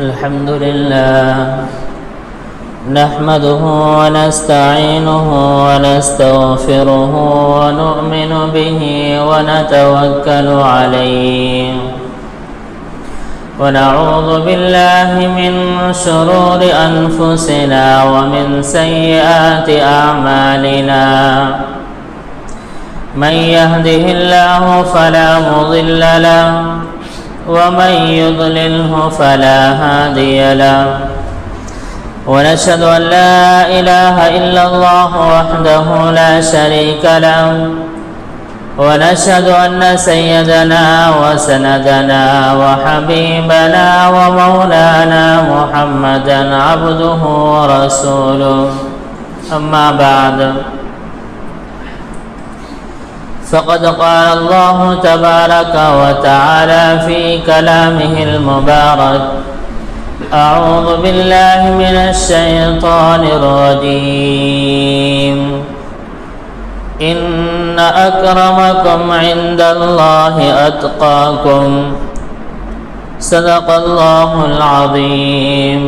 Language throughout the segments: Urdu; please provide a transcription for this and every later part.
الحمد لله نحمده ونستعينه ونستغفره ونؤمن به ونتوكل عليه ونعوذ بالله من شرور أنفسنا ومن سيئات أعمالنا من يهده الله فلا مضل له ومن يضلله فلا هادي له ونشهد أن لا إله إلا الله وحده لا شريك له ونشهد أن سيدنا وسندنا وحبيبنا ومولانا محمدا عبده ورسوله أما بعد فقد قال الله تبارك وتعالى في كلامه المبارك أعوذ بالله من الشيطان الرجيم إن أكرمكم عند الله أتقاكم صدق الله العظيم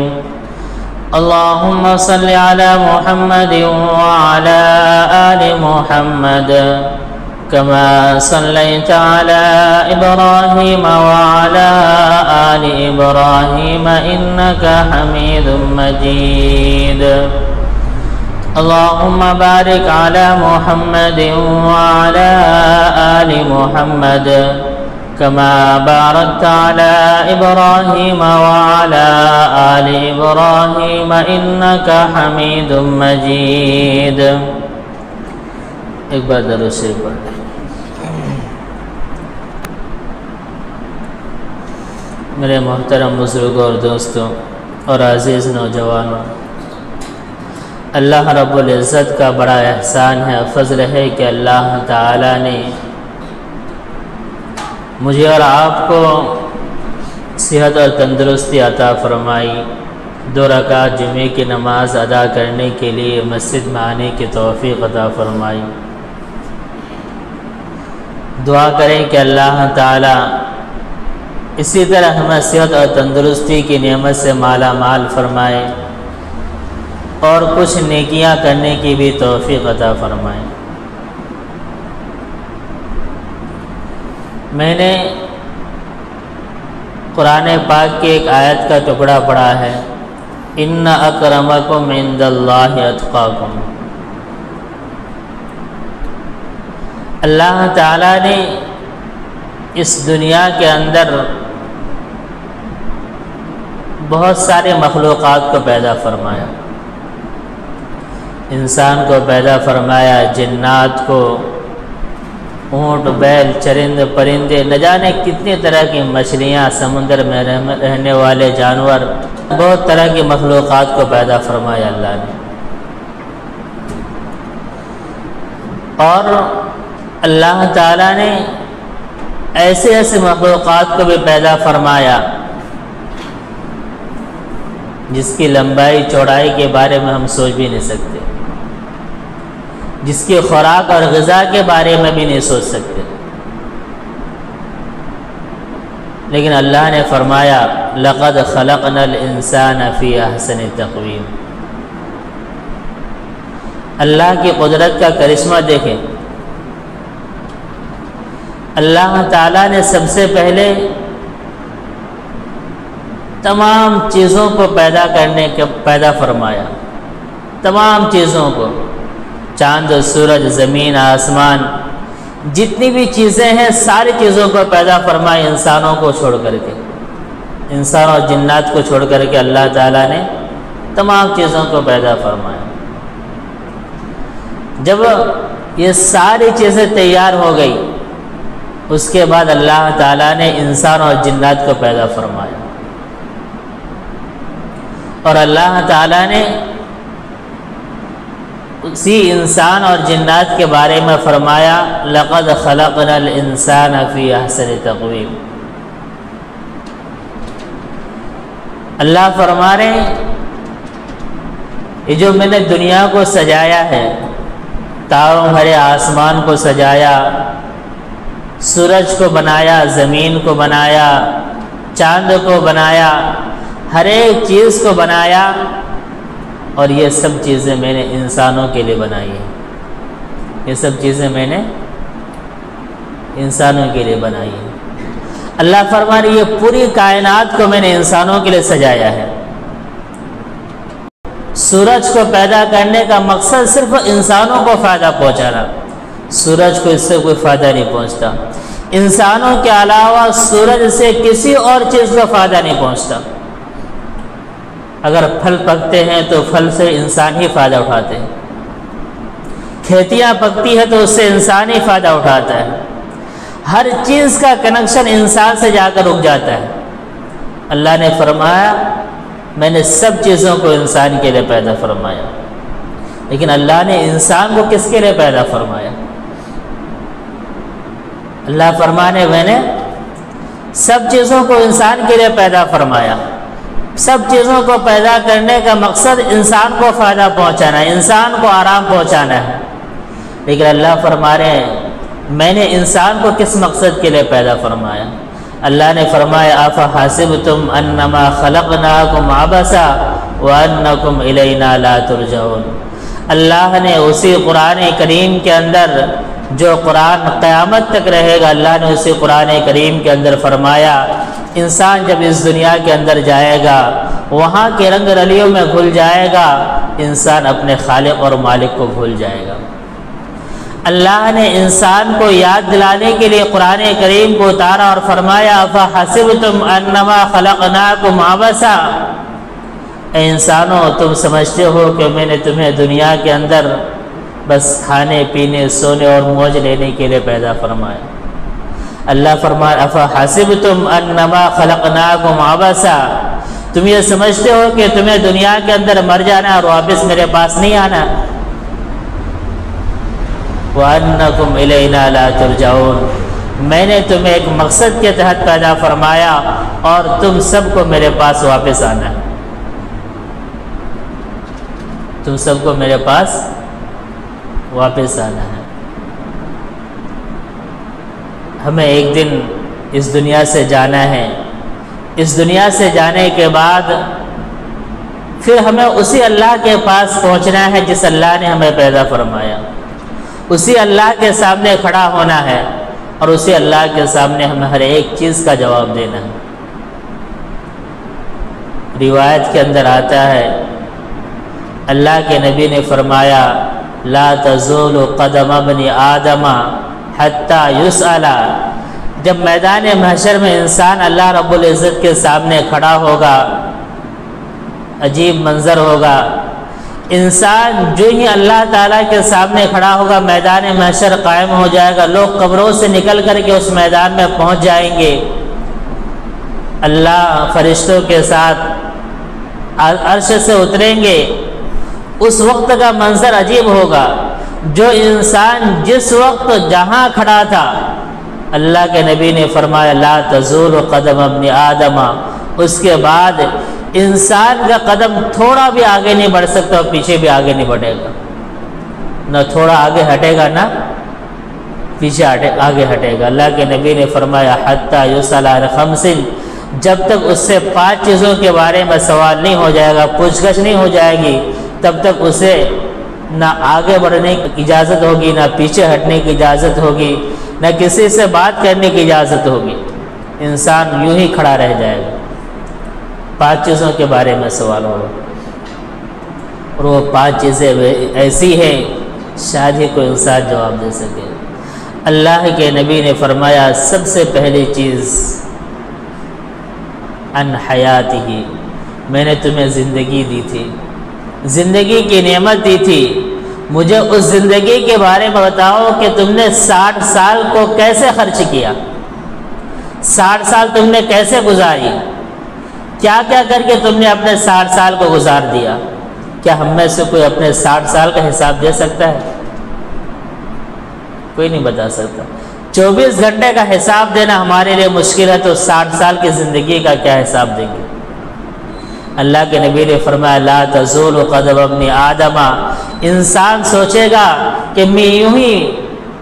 اللهم صل على محمد وعلى آل محمد كما صليت على إبراهيم وعلى آل إبراهيم إنك حميد مجيد اللهم بارك على محمد وعلى آل محمد كما باركت على إبراهيم وعلى آل إبراهيم إنك حميد مجيد ایک بار درود شریف پڑھ لیں۔ میرے محترم بزرگوں اور دوستوں اور عزیز نوجوانوں، اللہ رب العزت کا بڑا احسان ہے، فضل ہے کہ اللہ تعالی نے مجھے اور آپ کو صحت اور تندرستی عطا فرمائی، 2 رکعت جمعے کی نماز ادا کرنے کے لیے مسجد میں آنے کی توفیق عطا فرمائی۔ دعا کریں کہ اللہ تعالی اسی طرح ہمیں صحت اور تندرستی کی نعمت سے مالا مال فرمائے اور کچھ نیکیاں کرنے کی بھی توفیق عطا فرمائے۔ میں نے قرآن پاک کی ایک آیت کا ٹکڑا پڑھا ہے، ان اکرمکم عند اللہ اتقاکم۔ اللہ تعالیٰ نے اس دنیا کے اندر بہت سارے مخلوقات کو پیدا فرمایا، انسان کو پیدا فرمایا، جنات کو، اونٹ، بیل، چرند، پرندے، نہ جانے کتنی طرح کی مچھلیاں، سمندر میں رہنے والے جانور، بہت طرح کی مخلوقات کو پیدا فرمایا اللہ نے۔ اور اللہ تعالیٰ نے ایسے ایسے مخلوقات کو بھی پیدا فرمایا جس کی لمبائی چوڑائی کے بارے میں ہم سوچ بھی نہیں سکتے، جس کی خوراک اور غذا کے بارے میں بھی نہیں سوچ سکتے، لیکن اللہ نے فرمایا لقد خلقنا الانسان فی احسن تقویم۔ اللہ کی قدرت کا کرشمہ دیکھیں، اللہ تعالیٰ نے سب سے پہلے تمام چیزوں کو پیدا فرمایا، تمام چیزوں کو، چاند، سورج، زمین، آسمان، جتنی بھی چیزیں ہیں ساری چیزوں کو پیدا فرمایا، انسانوں کو چھوڑ کر کے، انسان اور جنات کو چھوڑ کر کے اللہ تعالیٰ نے تمام چیزوں کو پیدا فرمایا۔ جب یہ ساری چیزیں تیار ہو گئی، اس کے بعد اللہ تعالیٰ نے انسان اور جنات کو پیدا فرمایا، اور اللہ تعالیٰ نے اسی انسان اور جنات کے بارے میں فرمایا لقد خلقنا الانسان فی احسن تقویم۔ اللہ فرما رہے ہیں یہ جو میں نے دنیا کو سجایا ہے، تاروں بھرے آسمان کو سجایا، سورج کو بنایا، زمین کو بنایا، چاند کو بنایا، ہر ایک چیز کو بنایا اور یہ سب چیزیں میں نے انسانوں کے لیے بنائی ہیں، یہ سب چیزیں میں نے انسانوں کے لیے بنائی ہیں۔ اللہ فرما رہی ہے یہ پوری کائنات کو میں نے انسانوں کے لیے سجایا ہے۔ سورج کو پیدا کرنے کا مقصد صرف انسانوں کو فائدہ پہنچانا، سورج کو اس سے کوئی فائدہ نہیں پہنچتا، انسانوں کے علاوہ سورج سے کسی اور چیز کو فائدہ نہیں پہنچتا۔ اگر پھل پکتے ہیں تو پھل سے انسان ہی فائدہ اٹھاتے ہیں، کھیتیاں پکتی ہیں تو اس سے انسان ہی فائدہ اٹھاتا ہے، ہر چیز کا کنیکشن انسان سے جا کر رک جاتا ہے۔ اللہ نے فرمایا میں نے سب چیزوں کو انسان کے لیے پیدا فرمایا، لیکن اللہ نے انسان کو کس کے لیے پیدا فرمایا؟ اللہ فرمانے میں نے سب چیزوں کو انسان کے لیے پیدا فرمایا، سب چیزوں کو پیدا کرنے کا مقصد انسان کو فائدہ پہنچانا ہے، انسان کو آرام پہنچانا ہے، لیکن اللہ فرما رہے ہیں میں نے انسان کو کس مقصد کے لیے پیدا فرمایا؟ اللہ نے فرمایا افحسبتم انما خلقناکم عبثا وانکم الینا لا ترجعون۔ اللہ نے اسی قرآن کریم کے اندر جو قرآن قیامت تک رہے گا، اللہ نے اسی قرآن کریم کے اندر فرمایا انسان جب اس دنیا کے اندر جائے گا وہاں کے رنگ رلیوں میں گھل جائے گا، انسان اپنے خالق اور مالک کو بھول جائے گا۔ اللہ نے انسان کو یاد دلانے کے لیے قرآن کریم کو اتارا اور فرمایا افحسبتم انما خلقناکم عبثا، اے انسانوں تم سمجھتے ہو کہ میں نے تمہیں دنیا کے اندر بس کھانے پینے سونے اور موج لینے کے لیے پیدا فرمایا؟ اللہ فرمایا افحسبتم انما خلقناکم عبثا، تم یہ سمجھتے ہو کہ تمہیں دنیا کے اندر مر جانا اور واپس میرے پاس نہیں آنا؟ وَأَنَّكُمْ إِلَيْنَا لَا تُرْجَعُونَ، میں نے تمہیں ایک مقصد کے تحت پیدا فرمایا اور تم سب کو میرے پاس واپس آنا ہے، تم سب کو میرے پاس واپس آنا ہے۔ ہمیں ایک دن اس دنیا سے جانا ہے، اس دنیا سے جانے کے بعد پھر ہمیں اسی اللہ کے پاس پہنچنا ہے جس اللہ نے ہمیں پیدا فرمایا، اسی اللہ کے سامنے کھڑا ہونا ہے اور اسی اللہ کے سامنے ہمیں ہر ایک چیز کا جواب دینا ہے۔ روایت کے اندر آتا ہے اللہ کے نبی نے فرمایا لا تزول قدم ابن آدم حتی یسأل، جب میدان محشر میں انسان اللہ رب العزت کے سامنے کھڑا ہوگا عجیب منظر ہوگا، انسان جو ہی اللہ تعالیٰ کے سامنے کھڑا ہوگا میدان محشر قائم ہو جائے گا، لوگ قبروں سے نکل کر کے اس میدان میں پہنچ جائیں گے، اللہ فرشتوں کے ساتھ عرش سے اتریں گے، اس وقت کا منظر عجیب ہوگا۔ جو انسان جس وقت جہاں کھڑا تھا اللہ کے نبی نے فرمایا لا تزول قدم ابن آدم، اس کے بعد انسان کا قدم تھوڑا بھی آگے نہیں بڑھ سکتا اور پیچھے بھی آگے نہیں بڑھے گا، نہ تھوڑا آگے ہٹے گا نہ پیچھے آگے ہٹے گا۔ اللہ کے نبی نے فرمایا حتی یسأل عن خمس، جب تک اس سے 5 چیزوں کے بارے میں سوال نہیں ہو جائے گا، پوچھ گچھ نہیں ہو جائے گی، تب تک اسے نہ آگے بڑھنے کی اجازت ہوگی، نہ پیچھے ہٹنے کی اجازت ہوگی، نہ کسی سے بات کرنے کی اجازت ہوگی، انسان یوں ہی کھڑا رہ جائے گا۔ 5 چیزوں کے بارے میں سوال ہوگا اور وہ 5 چیزیں ایسی ہیں شاید ہی کوئی انسان جواب دے سکے۔ اللہ کے نبی نے فرمایا سب سے پہلی چیز ان حیاتہ، میں نے تمہیں زندگی دی تھی، زندگی کی نعمت دی تھی، مجھے اس زندگی کے بارے میں بتاؤ کہ تم نے 60 سال کو کیسے خرچ کیا، 60 سال تم نے کیسے گزاری، کیا کیا کر کے تم نے اپنے 60 سال کو گزار دیا؟ کیا ہم میں سے کوئی اپنے 60 سال کا حساب دے سکتا ہے؟ کوئی نہیں بتا سکتا۔ 24 گھنٹے کا حساب دینا ہمارے لیے مشکل ہے تو 60 سال کی زندگی کا کیا حساب دیں گے؟ اللہ کے نبی نے فرمایا لا تزول قدم ابن آدم، انسان سوچے گا کہ میں یوں ہی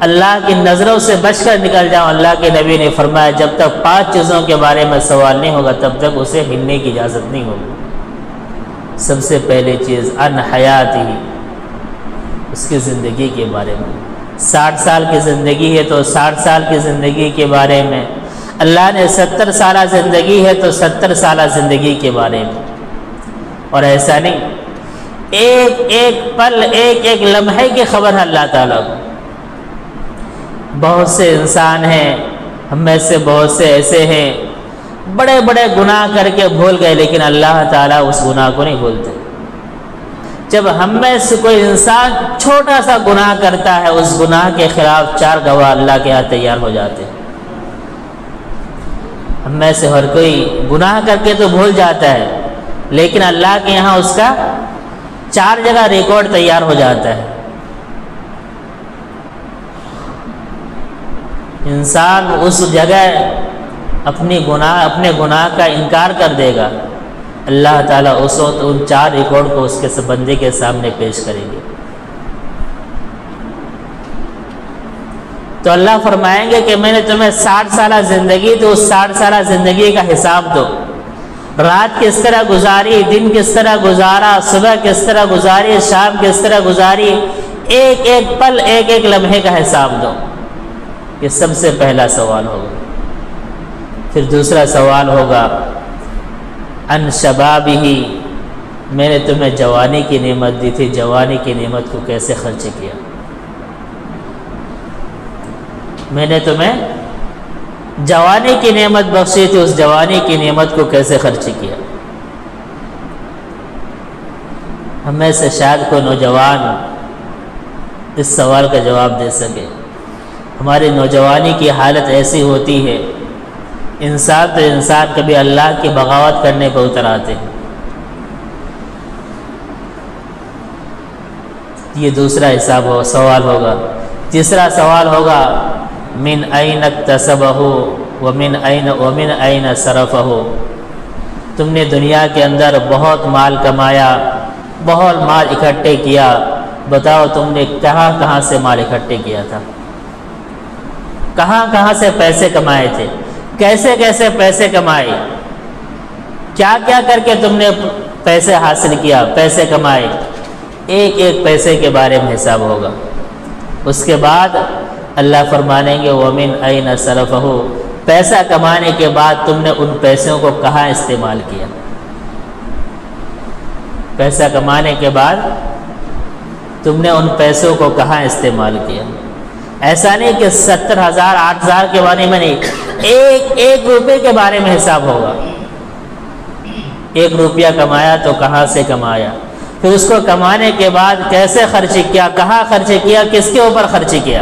اللہ کی نظروں سے بچ کر نکل جاؤں۔ اللہ کے نبی نے فرمایا جب تک 5 چیزوں کے بارے میں سوال نہیں ہوگا تب تک اسے ہلنے کی اجازت نہیں ہوگی۔ سب سے پہلی چیز ان حیات ہی، اس کی زندگی کے بارے میں۔ 60 سال کی زندگی ہے تو 60 سال کی زندگی کے بارے میں، اللہ نے 70 سالہ زندگی ہے تو 70 سالہ زندگی کے بارے میں۔ اور ایسا نہیں، ایک ایک پل، ایک ایک لمحے کی خبر ہے اللہ تعالیٰ کو۔ بہت سے انسان ہیں، ہم میں سے بہت سے ایسے ہیں بڑے بڑے گناہ کر کے بھول گئے، لیکن اللہ تعالیٰ اس گناہ کو نہیں بھولتے۔ جب ہم میں سے کوئی انسان چھوٹا سا گناہ کرتا ہے، اس گناہ کے خلاف 4 گواہ اللہ کے ہاں تیار ہو جاتے ہیں۔ ہم میں سے ہر کوئی گناہ کر کے تو بھول جاتا ہے، لیکن اللہ کے یہاں اس کا 4 جگہ ریکارڈ تیار ہو جاتا ہے۔ انسان اس جگہ اپنے گناہ کا انکار کر دے گا، اللہ تعالیٰ اس وقت ان 4 ریکارڈ کو اس کے بندے کے سامنے پیش کریں گے۔ تو اللہ فرمائیں گے کہ میں نے تمہیں 60 سالہ زندگی تو اس 60 سالہ زندگی کا حساب دو، رات کس طرح گزاری، دن کس طرح گزارا، صبح کس طرح گزاری، شام کس طرح گزاری، ایک ایک پل، ایک ایک لمحے کا حساب دو۔ یہ سب سے پہلا سوال ہوگا۔ پھر دوسرا سوال ہوگا ان شبابہ، میں نے تمہیں جوانی کی نعمت دی تھی، جوانی کی نعمت کو کیسے خرچ کیا؟ میں نے تمہیں جوانی کی نعمت بخشی تھی، اس جوانی کی نعمت کو کیسے خرچ کیا؟ ہم میں سے شاید کوئی نوجوان اس سوال کا جواب دے سکے۔ ہماری نوجوانی کی حالت ایسی ہوتی ہے، انسان تو انسان کبھی اللہ کی بغاوت کرنے پہ اتر آتے ہیں۔ یہ دوسرا سوال ہوگا۔ تیسرا سوال ہوگا من این اکتسبہ ومن این صرفہ، تم نے دنیا کے اندر بہت مال کمایا، بہت مال اکٹھے کیا، بتاؤ تم نے کہاں کہاں سے مال اکٹھے کیا تھا، کہاں کہاں سے پیسے کمائے تھے، کیسے کیسے پیسے کمائے، کیا کیا کر کے تم نے پیسے حاصل کیا، پیسے کمائے، ایک ایک پیسے کے بارے میں حساب ہوگا۔ اس کے بعد اللہ فرمانیں گے وَمِنْ أَيْنَ صَرَفَهُ، پیسہ کمانے کے بعد تم نے ان پیسوں کو کہاں استعمال کیا، پیسہ کمانے کے بعد تم نے ان پیسوں کو کہاں استعمال کیا۔ ایسا نہیں کہ 70,000 8,000 کے بارے میں نہیں، ایک ایک روپے کے بارے میں حساب ہوگا۔ 1 روپیہ کمایا تو کہاں سے کمایا، پھر اس کو کمانے کے بعد کیسے خرچ کیا، کہاں خرچ کیا، کس کے اوپر خرچ کیا،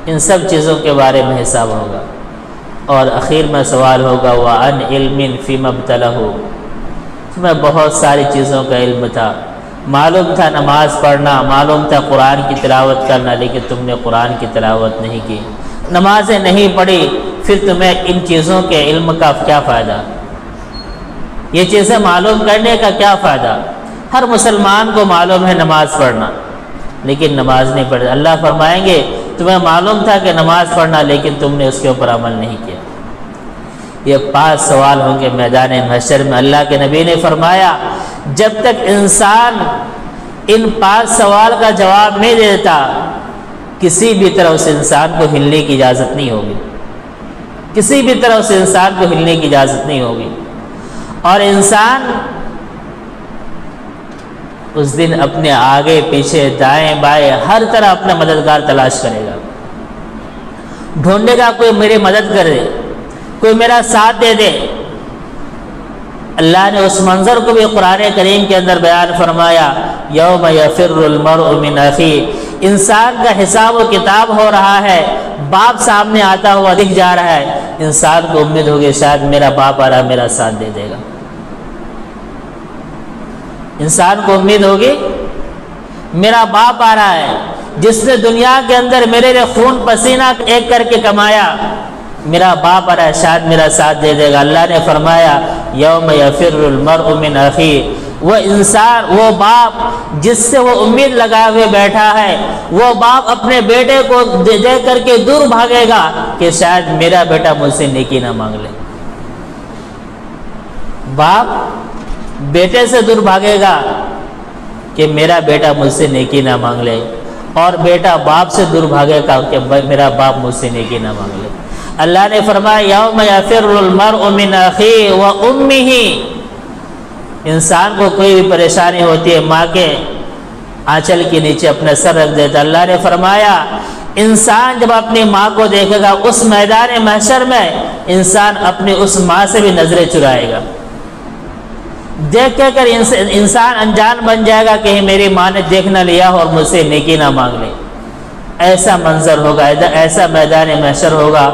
ان سب چیزوں کے بارے میں حساب ہوگا۔ اور اخیر میں سوال ہوگا وَعَنْ عِلْمٍ فِيمَا ابْتَلَهُ، تمہیں بہت ساری چیزوں کا علم تھا، معلوم تھا نماز پڑھنا، معلوم تھا قرآن کی تلاوت کرنا، لیکن تم نے قرآن کی تلاوت نہیں کی، نمازیں نہیں پڑھی، پھر تمہیں ان چیزوں کے علم کا کیا فائدہ، یہ چیزیں معلوم کرنے کا کیا فائدہ؟ ہر مسلمان کو معلوم ہے نماز پڑھنا، لیکن نماز نہیں پڑھی۔ اللہ فرمائیں گے تمہیں معلوم تھا کہ نماز پڑھنا، لیکن تم نے اس کے اوپر عمل نہیں کیا۔ یہ 5 سوال ہوں گے میدان محشر میں۔ اللہ کے نبی نے فرمایا جب تک انسان ان 5 سوال کا جواب نہیں دیتا، کسی بھی طرح اس انسان کو ہلنے کی اجازت نہیں ہوگی، کسی بھی طرح اس انسان کو ہلنے کی اجازت نہیں ہوگی۔ اور انسان اس دن اپنے آگے پیچھے دائیں بائیں ہر طرح اپنا مددگار تلاش کرے گا، ڈھونڈے گا کوئی میری مدد کرے، کوئی میرا ساتھ دے دے۔ اللہ نے اس منظر کو بھی قرآن کریم کے اندر بیان فرمایا یوم یفر المرء من اخیہ، انسان کا حساب و کتاب ہو رہا ہے، باپ سامنے آتا ہوا دکھ جا رہا ہے، انسان کو امید ہوگی شاید میرا باپ آ رہا میرا ساتھ دے دے گا، انسان کو امید ہوگی میرا باپ آ رہا ہے جس نے دنیا کے اندر میرے لیے خون پسینہ ایک کر کے کمایا، میرا باپ آ رہا ہے شاید میرا ساتھ دے دے گا۔ اللہ نے فرمایا یوم یفر المرء من اخیہ، وہ انسان، وہ باپ جس سے وہ امید لگائے ہوئے بیٹھا ہے، وہ باپ اپنے بیٹے کو دیکھ کر کے دور بھاگے گا کہ شاید میرا بیٹا مجھ سے نیکی نہ مانگ لے۔ باپ بیٹے سے دور بھاگے گا کہ میرا بیٹا مجھ سے نیکی نہ مانگ لے، اور بیٹا باپ سے دور بھاگے گا کہ میرا باپ مجھ سے نیکی نہ مانگ لے۔ اللہ نے فرمایا یوم یفر المرء من اخیہ و امہ، انسان کو کوئی بھی پریشانی ہوتی ہے ماں کے آنچل کے نیچے اپنا سر رکھ دیتا۔ اللہ نے فرمایا انسان جب اپنی ماں کو دیکھے گا اس میدان محشر میں، انسان اپنی اس ماں سے بھی نظریں چرائے گا، دیکھ کے کر انسان انجان بن جائے گا کہ میری ماں نے دیکھ نہ لیا اور مجھ سے نیکی نہ مانگ لی۔ ایسا منظر ہوگا، ایسا میدان محشر ہوگا۔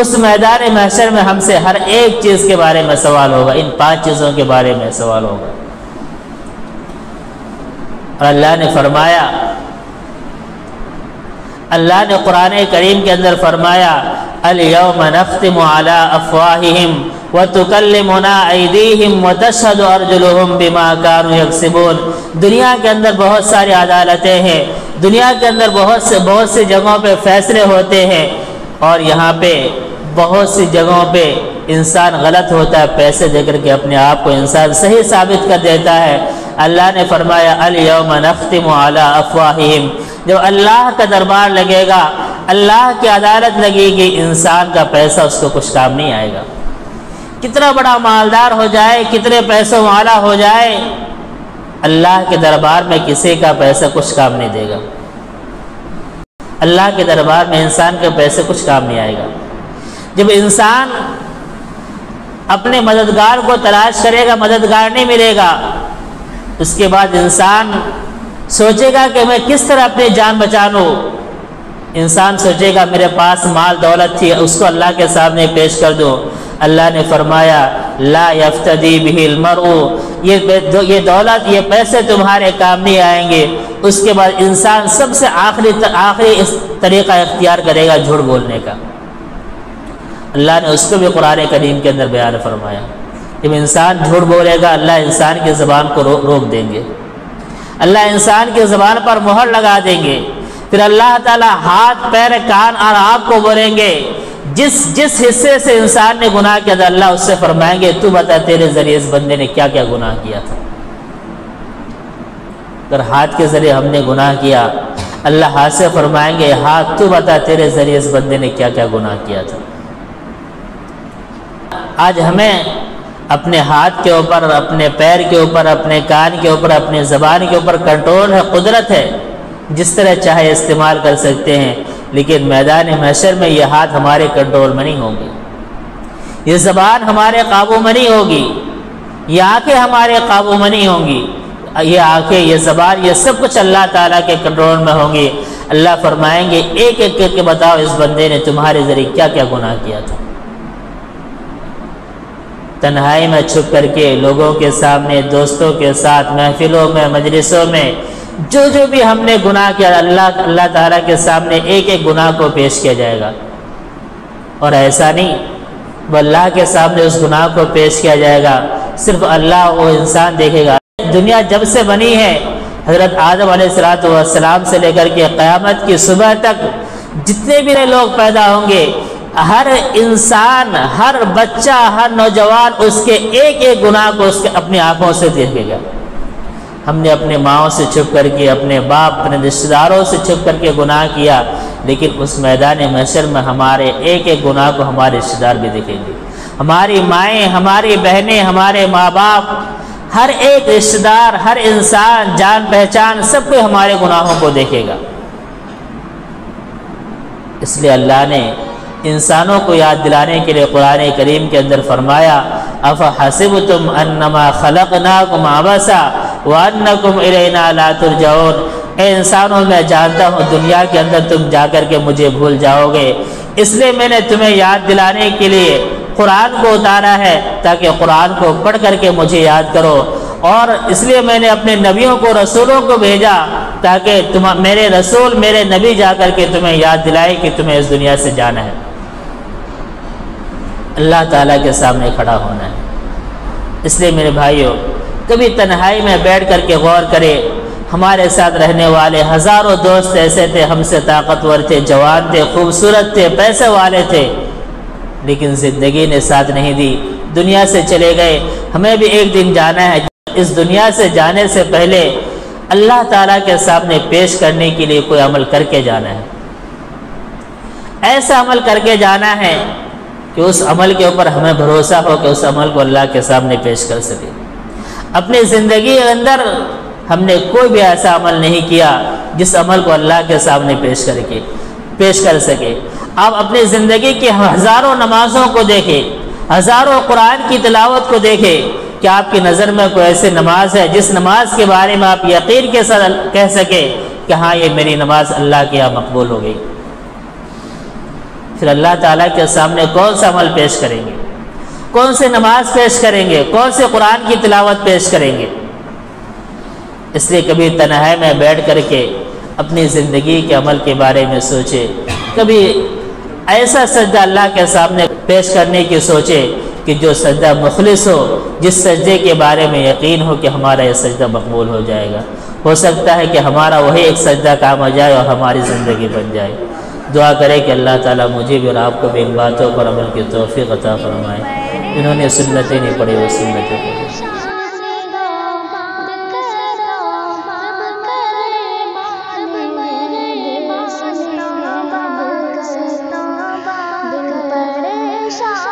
اس میدان محشر میں ہم سے ہر ایک چیز کے بارے میں سوال ہوگا، ان 5 چیزوں کے بارے میں سوال ہوگا۔ اور اللہ نے فرمایا، اللہ نے قرآن کریم کے اندر فرمایا الیوم نختم علی افواہہم وتکلمنا ایدیہم وتشہد ارجلہم بما کانوا یکسبون۔ دنیا کے اندر بہت ساری عدالتیں ہیں، دنیا کے اندر بہت سی جگہوں پہ فیصلے ہوتے ہیں، اور یہاں پہ بہت سی جگہوں پہ انسان غلط ہوتا ہے، پیسے دے کر کے اپنے آپ کو انسان صحیح ثابت کر دیتا ہے۔ اللہ نے فرمایا الیوم نختم علی افواہہم، جب اللہ کا دربار لگے گا، اللہ کی عدالت لگے گی، انسان کا پیسہ اس کو کچھ کام نہیں آئے گا۔ کتنا بڑا مالدار ہو جائے، کتنے پیسوں والا ہو جائے، اللہ کے دربار میں کسی کا پیسہ کچھ کام نہیں دے گا۔ اللہ کے دربار میں انسان کے پیسے کچھ کام نہیں آئے گا۔ جب انسان اپنے مددگار کو تلاش کرے گا، مددگار نہیں ملے گا، اس کے بعد انسان سوچے گا کہ میں کس طرح اپنی جان بچا لوں۔ انسان سوچے گا میرے پاس مال دولت تھی، اس کو اللہ کے سامنے پیش کر دوں۔ اللہ نے فرمایا لا یفتدی بہ المرء، یہ دولت، یہ پیسے تمہارے کام نہیں آئیں گے۔ اس کے بعد انسان سب سے آخری طریقہ اختیار کرے گا جھوٹ بولنے کا۔ اللہ نے اس کو بھی قرآن کریم کے اندر بیان فرمایا، جب انسان جھوٹ بولے گا اللہ انسان کی زبان کو روک دیں گے، اللہ انسان کی زبان پر مہر لگا دیں گے۔ پھر اللہ تعالیٰ ہاتھ، پیر، کان اور آنکھ کو بولیں گے، جس حصے سے انسان نے گناہ کیا تھا اللہ اس سے فرمائیں گے تو بتا تیرے ذریعے اس بندے نے کیا کیا گناہ کیا تھا۔ اگر ہاتھ کے ذریعے ہم نے گناہ کیا، اللہ ہاتھ سے فرمائیں گے ہاتھ تو بتا تیرے ذریعے اس بندے نے کیا کیا گناہ کیا تھا۔ آج ہمیں اپنے ہاتھ کے اوپر، اپنے پیر کے اوپر، اپنے کان کے اوپر، اپنے زبان کے اوپر کنٹرول ہے، قدرت ہے، جس طرح چاہے استعمال کر سکتے ہیں، لیکن میدان محشر میں یہ ہاتھ ہمارے کنٹرول میں نہیں ہوں گے، یہ زبان ہمارے قابو میں نہیں ہوگی، یہ آنکھیں ہمارے قابو میں نہیں ہوں گی، یہ آنکھیں، یہ زبان، یہ سب کچھ اللہ تعالیٰ کے کنٹرول میں ہوں گی۔ اللہ فرمائیں گے ایک ایک کر کے بتاؤ اس بندے نے تمہارے ذریعے کیا کیا گناہ کیا تھا۔ تنہائی میں چھپ کر کے، لوگوں کے سامنے، دوستوں کے ساتھ، محفلوں میں، مجلسوں میں، جو بھی ہم نے گناہ کیا اللہ تعالیٰ کے سامنے ایک ایک گناہ کو پیش کیا جائے گا، اور ایسا نہیں وہ اللہ کے سامنے اس گناہ کو پیش کیا جائے گا، صرف اللہ وہ انسان دیکھے گا۔ دنیا جب سے بنی ہے، حضرت آدم علیہ السلام سے لے کر کے قیامت کی صبح تک جتنے بھی لوگ پیدا ہوں گے، ہر انسان، ہر بچہ، ہر نوجوان اس کے ایک ایک گناہ کو اس کے اپنی آنکھوں سے دیکھے گا۔ ہم نے اپنے ماؤں سے چھپ کر کے، اپنے باپ، اپنے رشتہ داروں سے چھپ کر کے گناہ کیا، لیکن اس میدان محشر میں ہمارے ایک ایک گناہ کو ہمارے رشتہ دار بھی دیکھیں گے، ہماری مائیں، ہماری بہنیں، ہمارے ماں باپ، ہر ایک رشتہ دار، ہر انسان، جان پہچان، سب کوئی ہمارے گناہوں کو دیکھے گا۔ اس لیے اللہ نے انسانوں کو یاد دلانے کے لیے قرآن کریم کے اندر فرمایا افحسبتم انما خلقناکم عبثا وانکم الینا لا ترجعون، اے انسانوں میں جانتا ہوں دنیا کے اندر تم جا کر کے مجھے بھول جاؤ گے، اس لیے میں نے تمہیں یاد دلانے کے لیے قرآن کو اتارا ہے تاکہ قرآن کو پڑھ کر کے مجھے یاد کرو، اور اس لیے میں نے اپنے نبیوں کو، رسولوں کو بھیجا تاکہ میرے رسول، میرے نبی جا کر کے تمہیں یاد دلائے کہ تمہیں اس دنیا سے جانا ہے، اللہ تعالیٰ کے سامنے کھڑا ہونا ہے۔ اس لیے میرے بھائیوں، کبھی تنہائی میں بیٹھ کر کے غور کرے، ہمارے ساتھ رہنے والے ہزاروں دوست ایسے تھے، ہم سے طاقتور تھے، جوان تھے، خوبصورت تھے، پیسے والے تھے، لیکن زندگی نے ساتھ نہیں دی، دنیا سے چلے گئے۔ ہمیں بھی ایک دن جانا ہے، اس دنیا سے جانے سے پہلے اللہ تعالیٰ کے سامنے پیش کرنے کے لیے کوئی عمل کر کے جانا ہے، ایسا عمل کر کے جانا ہے کہ اس عمل کے اوپر ہمیں بھروسہ ہو کہ اس عمل کو اللہ کے سامنے پیش کر سکے۔ اپنی زندگی کے اندر ہم نے کوئی بھی ایسا عمل نہیں کیا جس عمل کو اللہ کے سامنے پیش کر سکے۔ آپ اپنی زندگی کی ہزاروں نمازوں کو دیکھیں، ہزاروں قرآن کی تلاوت کو دیکھیں، کہ آپ کی نظر میں کوئی ایسی نماز ہے جس نماز کے بارے میں آپ یقین کے ساتھ کہہ سکیں کہ ہاں یہ میری نماز اللہ کے یہاں مقبول ہو گئی؟ پھر اللہ تعالیٰ کے سامنے کون سا عمل پیش کریں گے، کون سے نماز پیش کریں گے، کون سے قرآن کی تلاوت پیش کریں گے؟ اس لیے کبھی تنہائی میں بیٹھ کر کے اپنی زندگی کے عمل کے بارے میں سوچے، کبھی ایسا سجدہ اللہ کے سامنے پیش کرنے کی سوچے کہ جو سجدہ مخلص ہو، جس سجدے کے بارے میں یقین ہو کہ ہمارا یہ سجدہ مقبول ہو جائے گا۔ ہو سکتا ہے کہ ہمارا وہی ایک سجدہ کام آ جائے اور ہماری زندگی بن جائے۔ دعا کرے کہ اللہ تعالیٰ مجھے بھی اور آپ کو بھی ان باتوں پر عمل کی توفیق عطا فرمائے۔ انہوں نے سنتیں نہیں پڑھی، وہ سنتیں پڑھی۔ شاہ